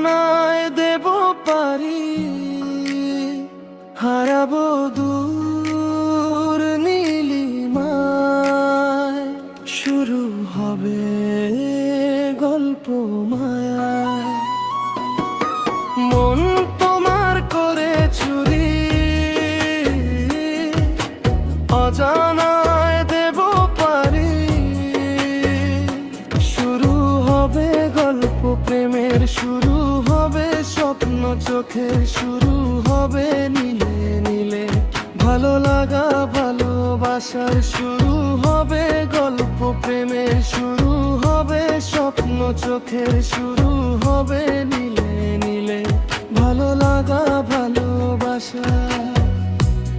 অজানায় দেব পারি, হারাবো দূর নীলিমায়, শুরু হবে গল্প মায়ায়। মন তোমার করে চুরি, অজানায় দেব পারি, শুরু হবে গল্প প্রেমের, শুরু হবে স্বপ্ন চোখের, শুরু হবে নীলে নীলে ভালো লাগা ভালোবাসার, শুরু হবে গল্প প্রেমের, শুরু হবে স্বপ্ন চোখের, শুরু হবে নীলে নীলে ভালো লাগা ভালোবাসা।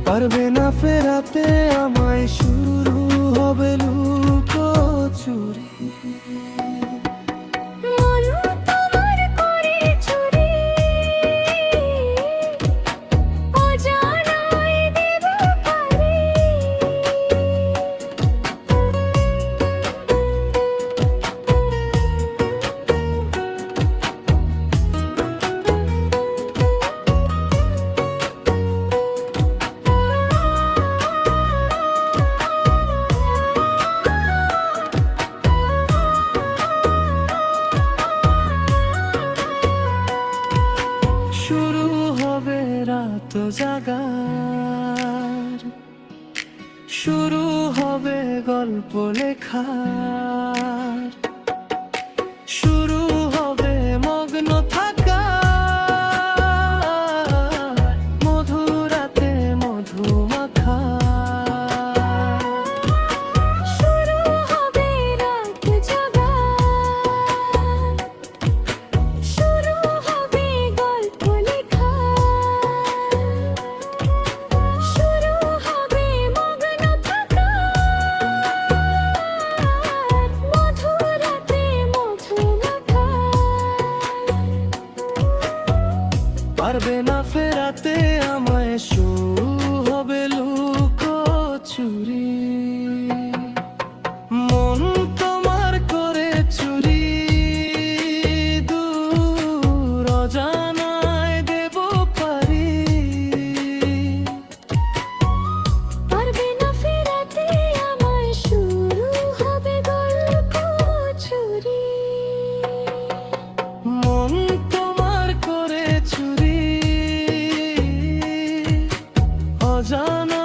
পারবে না ফেরাতে আমায়, শুরু হবে লুকোচুরি। শুরু হবে রাত জাগার, শুরু হবে গল্প লেখার, শুরু হবে মগ্ন থাকার, মধুরাতে মধু মাখা। শুরু হবে রাত জাগার, শুরু হবে গল্প লেখা, শুরু হবে মগ্ন থাকা, মধুরাতে মধু মাখা। পারবে না ফেরাতে আমায়, শুরু হবে লুকোচুরি। মন তোমার করে চুরি, দূর অজানায় দেব পারি, পারবে না ফেরাতে আমায়, শুরু হবে গল্প চুরি। মন তোমার করে চুরি, অজানা